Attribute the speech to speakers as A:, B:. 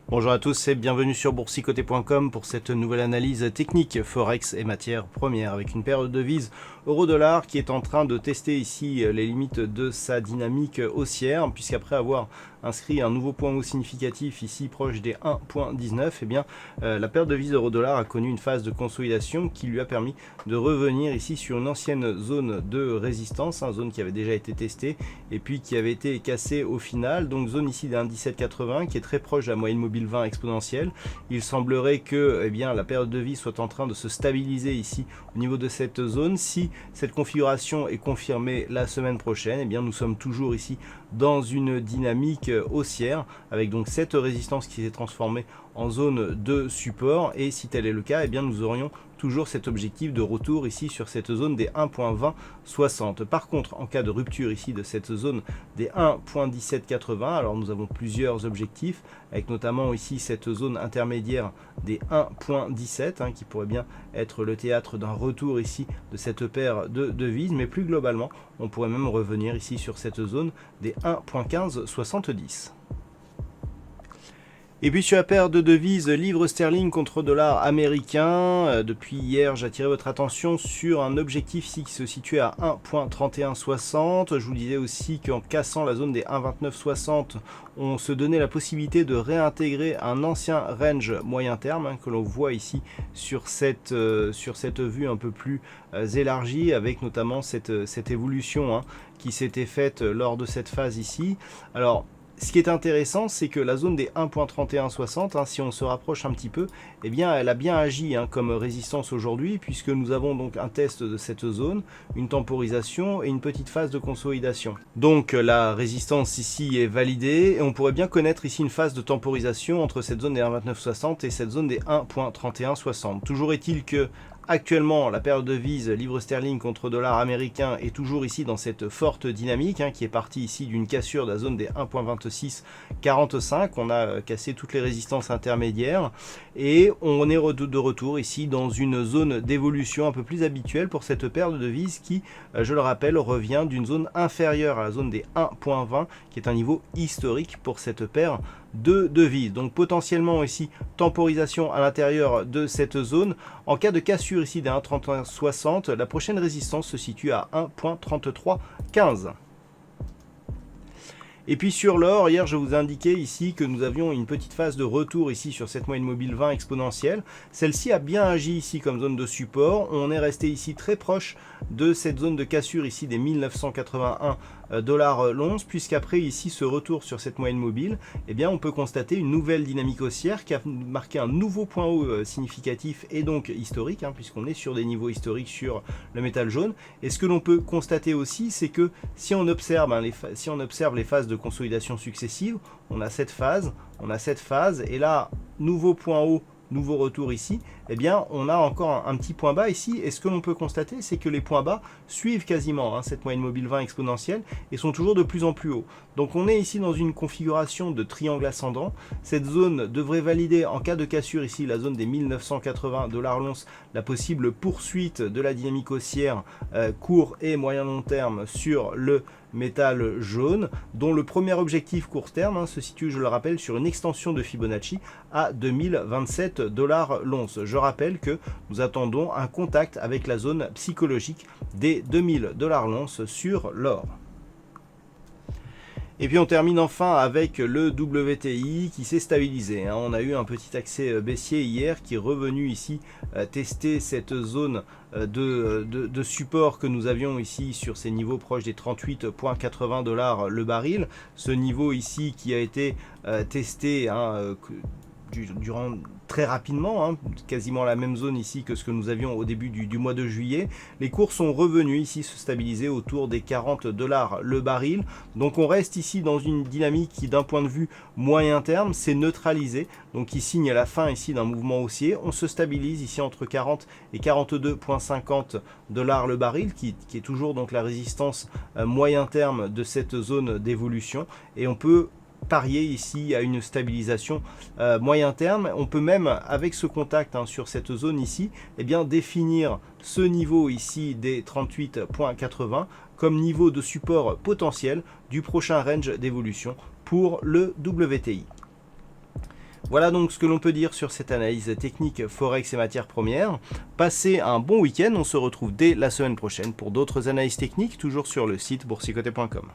A: Bonjour à tous et bienvenue sur boursicoté.com pour cette nouvelle analyse technique Forex et matières premières avec une paire de devises euro-dollar qui est en train de tester ici les limites de sa dynamique haussière, puisqu'après avoir inscrit un nouveau point haut significatif ici proche des 1.19, eh bien la paire de devises euro-dollar a connu une phase de consolidation qui lui a permis de revenir ici sur une ancienne zone de résistance, zone qui avait déjà été testée et puis qui avait été cassée au final, donc zone ici des 1,1780 qui est très proche de la moyenne mobile 20 exponentielle. Il semblerait que la paire de devises soit en train de se stabiliser ici au niveau de cette zone. Si cette configuration est confirmée la semaine prochaine, eh bien nous sommes toujours ici dans une dynamique haussière avec donc cette résistance qui s'est transformée en zone de support, et si tel est le cas, eh bien nous aurions toujours cet objectif de retour ici sur cette zone des 1.2060. Par contre, en cas de rupture ici de cette zone des 1.1780, alors nous avons plusieurs objectifs avec notamment ici cette zone intermédiaire des 1.17 qui pourrait bien être le théâtre d'un retour ici de cette paire de devises, mais plus globalement on pourrait même revenir ici sur cette zone des 1.1570. Et puis sur la paire de devises livre sterling contre dollar américain, depuis hier j'attirais votre attention sur un objectif ici qui se situait à 1.3160. Je vous disais aussi qu'en cassant la zone des 1.2960, on se donnait la possibilité de réintégrer un ancien range moyen terme que l'on voit ici sur cette vue un peu plus élargie, avec notamment cette évolution qui s'était faite lors de cette phase ici. Alors, ce qui est intéressant, c'est que la zone des 1.3160, si on se rapproche un petit peu, eh bien, elle a bien agi comme résistance aujourd'hui, puisque nous avons donc un test de cette zone, une temporisation et une petite phase de consolidation. Donc la résistance ici est validée, et on pourrait bien connaître ici une phase de temporisation entre cette zone des 1.2960 et cette zone des 1.3160. Toujours est-il que actuellement, la paire de devises livre sterling contre dollar américain est toujours ici dans cette forte dynamique qui est partie ici d'une cassure de la zone des 1.2645. On a cassé toutes les résistances intermédiaires et on est de retour ici dans une zone d'évolution un peu plus habituelle pour cette paire de devises qui, je le rappelle, revient d'une zone inférieure à la zone des 1.20 qui est un niveau historique pour cette paire de devises. Donc potentiellement ici temporisation à l'intérieur de cette zone. En cas de cassure ici des 1.3160, la prochaine résistance se situe à 1.3315. Et puis sur l'or, hier je vous indiquais ici que nous avions une petite phase de retour ici sur cette moyenne mobile 20 exponentielle. Celle-ci a bien agi ici comme zone de support. On est resté ici très proche de cette zone de cassure ici des 1981 $ l'once, puisqu'après ici ce retour sur cette moyenne mobile, eh bien on peut constater une nouvelle dynamique haussière qui a marqué un nouveau point haut significatif et donc historique, puisqu'on est sur des niveaux historiques sur le métal jaune. Et ce que l'on peut constater aussi, c'est que si on observe les phases de consolidation successives, on a cette phase, et là nouveau point haut, nouveau retour ici, eh bien on a encore un petit point bas ici, et ce que l'on peut constater, c'est que les points bas suivent quasiment cette moyenne mobile 20 exponentielle et sont toujours de plus en plus hauts. Donc on est ici dans une configuration de triangle ascendant. Cette zone devrait valider en cas de cassure ici la zone des 1980 $ l'once, la possible poursuite de la dynamique haussière court et moyen long terme sur le métal jaune, dont le premier objectif court terme se situe, je le rappelle, sur une extension de Fibonacci à 2027 $ l'once. Je rappelle que nous attendons un contact avec la zone psychologique des 2000 $ l'once sur l'or. Et puis on termine enfin avec le WTI qui s'est stabilisé. On a eu un petit accès baissier hier qui est revenu ici tester cette zone de support que nous avions ici sur ces niveaux proches des 38,80 $ le baril. Ce niveau ici qui a été testé durant très rapidement, hein, quasiment la même zone ici que ce que nous avions au début du mois de juillet. Les cours sont revenus ici se stabiliser autour des 40 $ le baril. Donc on reste ici dans une dynamique qui d'un point de vue moyen terme s'est neutralisée, donc qui signe la fin ici d'un mouvement haussier. On se stabilise ici entre 40 et 42,50 $ le baril, qui est toujours donc la résistance moyen terme de cette zone d'évolution, et on peut parier ici à une stabilisation moyen terme. On peut même, avec ce contact sur cette zone ici, eh bien, définir ce niveau ici des 38,80 comme niveau de support potentiel du prochain range d'évolution pour le WTI. Voilà donc ce que l'on peut dire sur cette analyse technique Forex et matières premières. Passez un bon week-end, on se retrouve dès la semaine prochaine pour d'autres analyses techniques, toujours sur le site boursicoté.com.